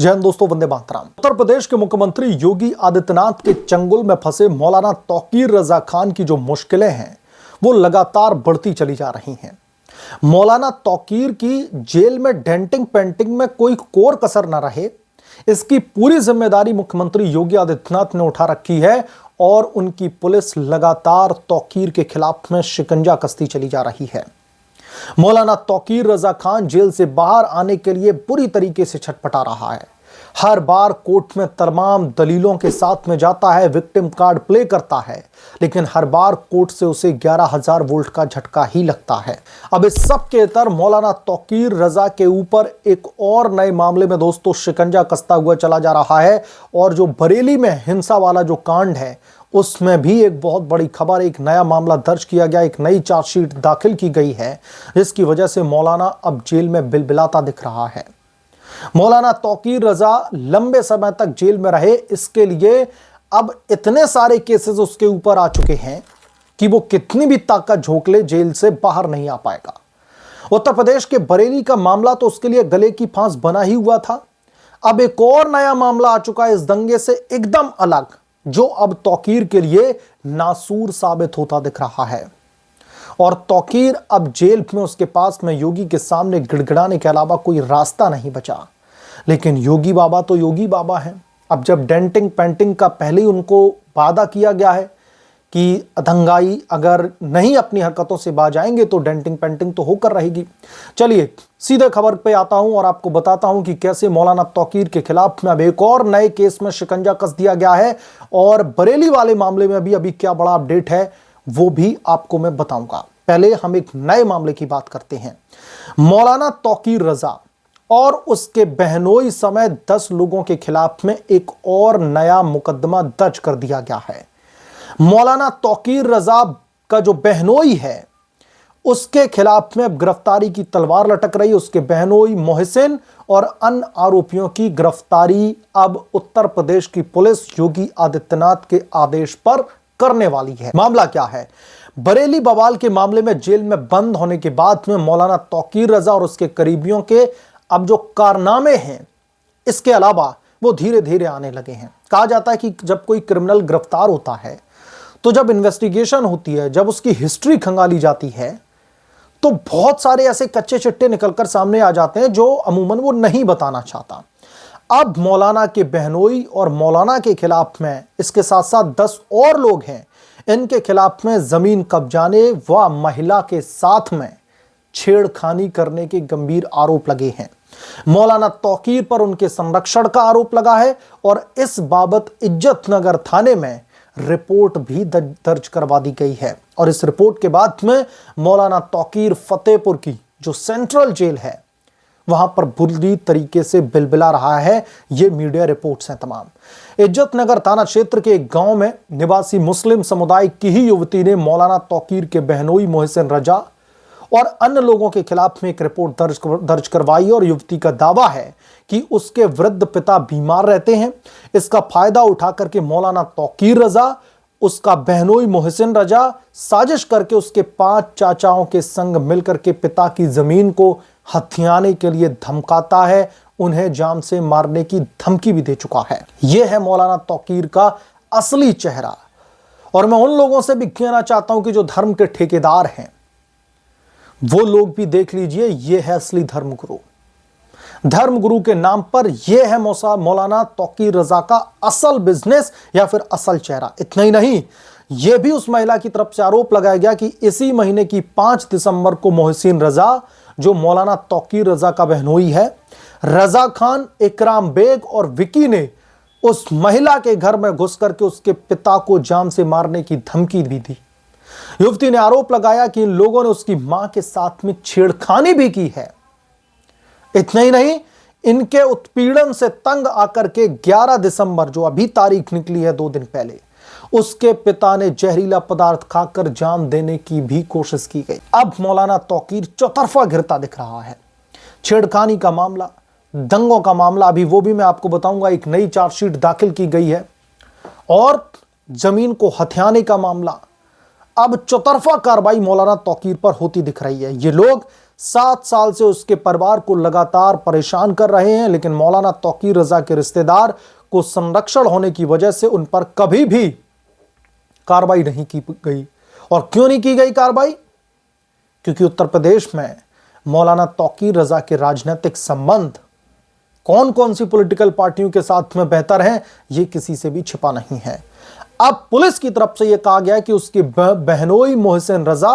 जय हिंद दोस्तों, वंदे मातरम। उत्तर प्रदेश के मुख्यमंत्री योगी आदित्यनाथ के चंगुल में फंसे मौलाना तौकीर रजा खान की जो मुश्किलें हैं वो लगातार बढ़ती चली जा रही हैं। मौलाना तौकीर की जेल में डेंटिंग पेंटिंग में कोई कोर कसर न रहे, इसकी पूरी जिम्मेदारी मुख्यमंत्री योगी आदित्यनाथ ने उठा रखी है और उनकी पुलिस लगातार तौकीर के खिलाफ में शिकंजा कसती चली जा रही है। मौलाना तौकीर रजा खान जेल से बाहर आने के लिए बुरी तरीके से छटपटा रहा है। हर बार कोर्ट में तमाम दलीलों के साथ में जाता है, विक्टिम कार्ड प्ले करता है, लेकिन हर बार कोर्ट से उसे 11,000 वोल्ट का झटका ही लगता है। अब इस सब के तर मौलाना तौकीर रजा के ऊपर एक और नए मामले में दोस्तों शिकंजा कसता हुआ चला जा रहा है। और जो बरेली में हिंसा वाला जो कांड है उसमें भी एक बहुत बड़ी खबर, एक नया मामला दर्ज किया गया, एक नई चार्जशीट दाखिल की गई है, जिसकी वजह से मौलाना अब जेल में बिलबिलाता दिख रहा है। मौलाना तौकीर रजा लंबे समय तक जेल में रहे, इसके लिए अब इतने सारे केसेस उसके ऊपर आ चुके हैं कि वो कितनी भी ताकत झोंक ले जेल से बाहर नहीं आ पाएगा। उत्तर प्रदेश के बरेली का मामला तो उसके लिए गले की फांस बना ही हुआ था। अब एक और नया मामला आ चुका है इस दंगे से एकदम अलग, जो अब तौकीर के लिए नासूर साबित होता दिख रहा है। और तौकीर अब जेल में, उसके पास में योगी के सामने गिड़गिड़ाने के अलावा कोई रास्ता नहीं बचा। लेकिन योगी बाबा तो योगी बाबा हैं। अब जब डेंटिंग पेंटिंग का पहले ही उनको वादा किया गया है कि दंगाई अगर नहीं अपनी हरकतों से बाज आएंगे तो डेंटिंग पेंटिंग तो होकर रहेगी। चलिए सीधे खबर पे आता हूं और आपको बताता हूं कि कैसे मौलाना तौकीर के खिलाफ में अब एक और नए केस में शिकंजा कस दिया गया है और बरेली वाले मामले में भी अभी क्या बड़ा अपडेट है वो भी आपको मैं बताऊंगा। पहले हम एक नए मामले की बात करते हैं। मौलाना तौकीर रजा और उसके बहनोई समेत 10 लोगों के खिलाफ में एक और नया मुकदमा दर्ज कर दिया गया है। मौलाना तौकीर रजा का जो बहनोई है उसके खिलाफ में गिरफ्तारी की तलवार लटक रही है। उसके बहनोई मोहसिन और अन्य आरोपियों की गिरफ्तारी अब उत्तर प्रदेश की पुलिस योगी आदित्यनाथ के आदेश पर करने वाली है। मामला क्या है? बरेली बवाल के मामले में जेल में बंद होने के बाद में मौलाना तौकीर रजा और उसके करीबियों के अब जो कारनामे हैं इसके अलावा वो धीरे धीरे आने लगे हैं। कहा जाता है कि जब कोई क्रिमिनल गिरफ्तार होता है तो जब इन्वेस्टिगेशन होती है, जब उसकी हिस्ट्री खंगाली जाती है तो बहुत सारे ऐसे कच्चे चिट्टे निकलकर सामने आ जाते हैं जो अमूमन वो नहीं बताना चाहता। अब मौलाना के बहनोई और मौलाना के खिलाफ में इसके साथ साथ 10 और लोग हैं, इनके खिलाफ में जमीन कब्जाने व महिला के साथ में छेड़खानी करने के गंभीर आरोप लगे हैं। मौलाना तौकीर पर उनके संरक्षण का आरोप लगा है और इस बाबत इज्जतनगर थाने में रिपोर्ट भी दर्ज करवा दी गई है। और इस रिपोर्ट के बाद में मौलाना तौकीर फतेहपुर की जो सेंट्रल जेल है वहां पर बुरी तरीके से बिलबिला रहा है। ये मीडिया रिपोर्ट्स हैं तमाम। इज्जतनगर थाना क्षेत्र के एक गांव में निवासी मुस्लिम समुदाय की ही युवती ने मौलाना तौकीर के बहनोई मोहसिन रजा और अन्य लोगों के खिलाफ में एक रिपोर्ट दर्ज करवाई और युवती का दावा है कि उसके वृद्ध पिता बीमार रहते हैं। इसका फायदा उठा करके मौलाना तौकीर रजा, उसका बहनोई मोहसिन रजा साजिश करके उसके 5 चाचाओं के संग मिलकर के पिता की जमीन को हथियाने के लिए धमकाता है, उन्हें जान से मारने की धमकी भी दे चुका है। यह है मौलाना तौकीर का असली चेहरा। और मैं उन लोगों से भी कहना चाहता हूं कि जो धर्म के ठेकेदार हैं वो लोग भी देख लीजिए, यह है असली धर्मगुरु। धर्मगुरु के नाम पर यह है मौलाना तौकीर रजा का असल बिजनेस या फिर असल चेहरा। इतना ही नहीं, यह भी उस महिला की तरफ से आरोप लगाया गया कि इसी महीने की 5 दिसंबर को मोहसिन रजा, जो मौलाना तौकीर रजा का बहनोई है, रजा खान, इकराम बेग और विकी ने उस महिला के घर में घुस करके उसके पिता को जान से मारने की धमकी भी दी। युवती ने आरोप लगाया कि इन लोगों ने उसकी मां के साथ में छेड़खानी भी की है। इतना ही नहीं, इनके उत्पीड़न से तंग आकर के 11 दिसंबर, जो अभी तारीख निकली है 2 दिन पहले, उसके पिता ने जहरीला पदार्थ खाकर जान देने की भी कोशिश की गई। अब मौलाना तौकीर चौतरफा घिरता दिख रहा है। छेड़खानी का मामला, दंगों का मामला, अभी वो भी मैं आपको बताऊंगा। एक नई चार्जशीट दाखिल की गई है और जमीन को हथियाने का मामला। अब चौतरफा कार्रवाई मौलाना तौकीर पर होती दिख रही है। ये लोग 7 साल से उसके परिवार को लगातार परेशान कर रहे हैं, लेकिन मौलाना तौकीर रजा के रिश्तेदार को संरक्षण होने की वजह से उन पर कभी भी कार्रवाई नहीं की गई। और क्यों नहीं की गई कार्रवाई? क्योंकि उत्तर प्रदेश में मौलाना तौकीर रजा के राजनीतिक संबंध कौन कौन सी पॉलिटिकल पार्टियों के साथ में बेहतर हैं, यह किसी से भी छिपा नहीं है। अब पुलिस की तरफ से यह कहा गया कि उसकी बहनोई मोहसिन रजा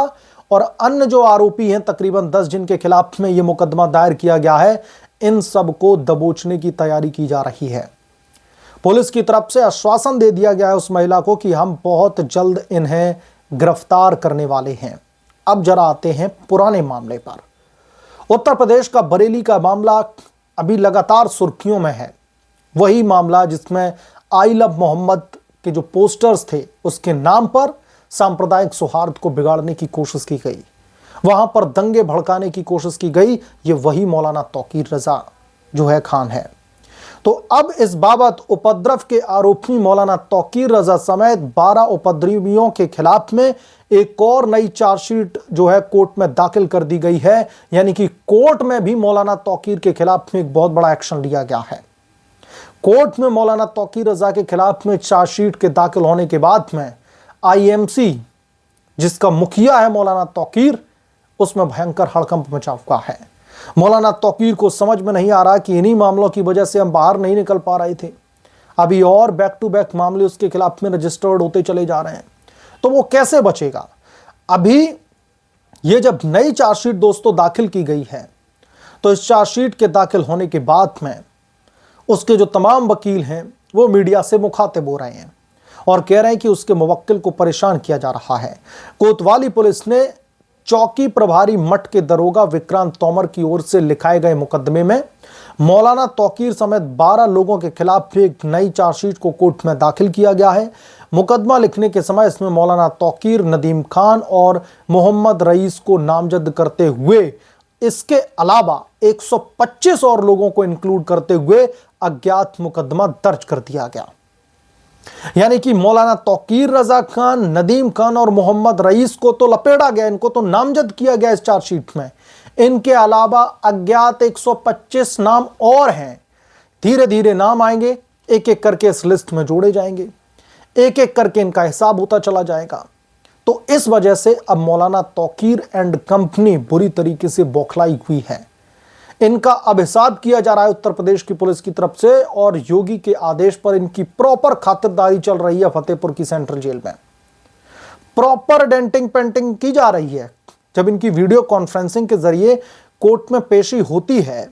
और अन्य जो आरोपी हैं, तकरीबन 10 जिनके खिलाफ में यह मुकदमा दायर किया गया है, इन सबको दबोचने की तैयारी की जा रही है। पुलिस की तरफ से आश्वासन दे दिया गया है उस महिला को कि हम बहुत जल्द इन्हें गिरफ्तार करने वाले हैं। अब जरा आते हैं पुराने मामले पर। उत्तर प्रदेश का बरेली का मामला अभी लगातार सुर्खियों में है। वही मामला जिसमें आई लव मोहम्मद के जो पोस्टर्स थे, उसके नाम पर सांप्रदायिक सौहार्द को बिगाड़ने की कोशिश की गई, वहां पर दंगे भड़काने की कोशिश की गई। ये वही मौलाना तौकीर रजा जो है खान है। तो अब इस बाबत उपद्रव के आरोपी मौलाना तौकीर रजा समेत 12 उपद्रवियों के खिलाफ में एक और नई चार्जशीट जो है कोर्ट में दाखिल कर दी गई है। यानी कि कोर्ट में भी मौलाना तौकीर के खिलाफ में एक बहुत बड़ा एक्शन लिया गया है। कोर्ट में मौलाना तौकीर रजा के खिलाफ में चार्जशीट के दाखिल होने के बाद में आईएमसी, जिसका मुखिया है मौलाना तौकीर, उसमें भयंकर हड़कंप मचा हुआ है। मौलाना तौकीर को समझ में नहीं आ रहा कि इन्हीं मामलों की वजह से हम बाहर नहीं निकल पा रहे थे, अभी और बैक टू बैक मामले उसके खिलाफ में रजिस्टर्ड होते चले जा रहे हैं, तो वो कैसे बचेगा? अभी ये जब नई चार्जशीट दोस्तों दाखिल की गई है, तो इस चार्जशीट के दाखिल होने के बाद में उसके जो तमाम वकील हैं वो मीडिया से मुखातिब हो रहे हैं और कह रहे हैं कि उसके मुवक्किल को परेशान किया जा रहा है। कोतवाली पुलिस ने चौकी प्रभारी मठ के दरोगा विक्रांत तोमर की ओर से लिखाए गए मुकदमे में मौलाना तौकीर समेत 12 लोगों के खिलाफ एक नई चार्जशीट को कोर्ट में दाखिल किया गया है। मुकदमा लिखने के समय इसमें मौलाना तौकीर, नदीम खान और मोहम्मद रईस को नामजद करते हुए इसके अलावा 125 और लोगों को इंक्लूड करते हुए अज्ञात मुकदमा दर्ज कर दिया गया। यानी कि मौलाना तौकीर रजा खान, नदीम खान और मोहम्मद रईस को तो लपेटा गया, इनको तो नामजद किया गया इस चार्जशीट में। इनके अलावा अज्ञात 125 नाम और हैं। धीरे धीरे नाम आएंगे, एक एक करके इस लिस्ट में जोड़े जाएंगे, एक एक करके इनका हिसाब होता चला जाएगा। तो इस वजह से अब मौलाना तौकीर एंड कंपनी बुरी तरीके से बौखलाई हुई है। इनका अब हिसाब किया जा रहा है उत्तर प्रदेश की पुलिस की तरफ से, और योगी के आदेश पर इनकी प्रॉपर खातिरदारी चल रही है। फतेहपुर की सेंट्रल जेल में प्रॉपर डेंटिंग पेंटिंग की जा रही है। जब इनकी वीडियो कॉन्फ्रेंसिंग के जरिए कोर्ट में पेशी होती है,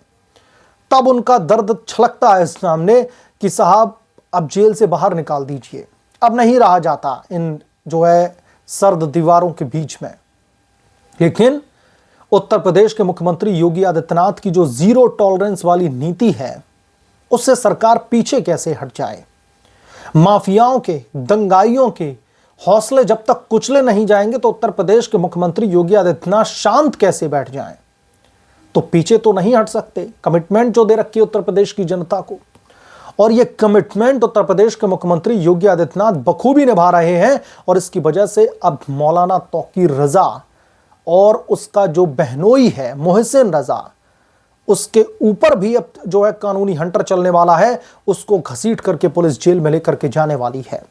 तब उनका दर्द छलकता है सामने कि साहब अब जेल से बाहर निकाल दीजिए, अब नहीं रहा जाता इन जो है सर्द दीवारों के बीच में। लेकिन उत्तर प्रदेश के मुख्यमंत्री योगी आदित्यनाथ की जो जीरो टॉलरेंस वाली नीति है, उससे सरकार पीछे कैसे हट जाए? माफियाओं के, दंगाइयों के हौसले जब तक कुचले नहीं जाएंगे, तो उत्तर प्रदेश के मुख्यमंत्री योगी आदित्यनाथ शांत कैसे बैठ जाएं? तो पीछे तो नहीं हट सकते। कमिटमेंट जो दे रखी है उत्तर प्रदेश की जनता को, और ये कमिटमेंट उत्तर प्रदेश के मुख्यमंत्री योगी आदित्यनाथ बखूबी निभा रहे हैं। और इसकी वजह से अब मौलाना तौकीर रजा और उसका जो बहनोई है मोहसिन रजा, उसके ऊपर भी अब जो है कानूनी हंटर चलने वाला है। उसको घसीट करके पुलिस जेल में लेकर के जाने वाली है।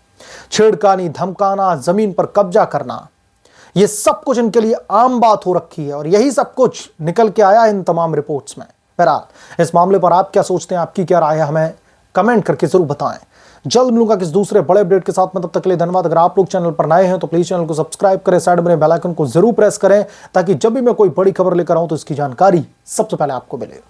छेड़खानी, धमकाना, जमीन पर कब्जा करना, ये सब कुछ इनके लिए आम बात हो रखी है, और यही सब कुछ निकल के आया इन तमाम रिपोर्ट्स में। बहरहाल इस मामले पर आप क्या सोचते हैं, आपकी क्या राय है, हमें कमेंट करके जरूर बताएं। जल्द मिलूंगा किसी दूसरे बड़े अपडेट के साथ में, तब तक के लिए धन्यवाद। अगर आप लोग चैनल पर नए हैं तो प्लीज चैनल को सब्सक्राइब करें, साइड में बेल आइकन को जरूर प्रेस करें, ताकि जब भी मैं कोई बड़ी खबर लेकर आऊं तो इसकी जानकारी सबसे पहले आपको मिले।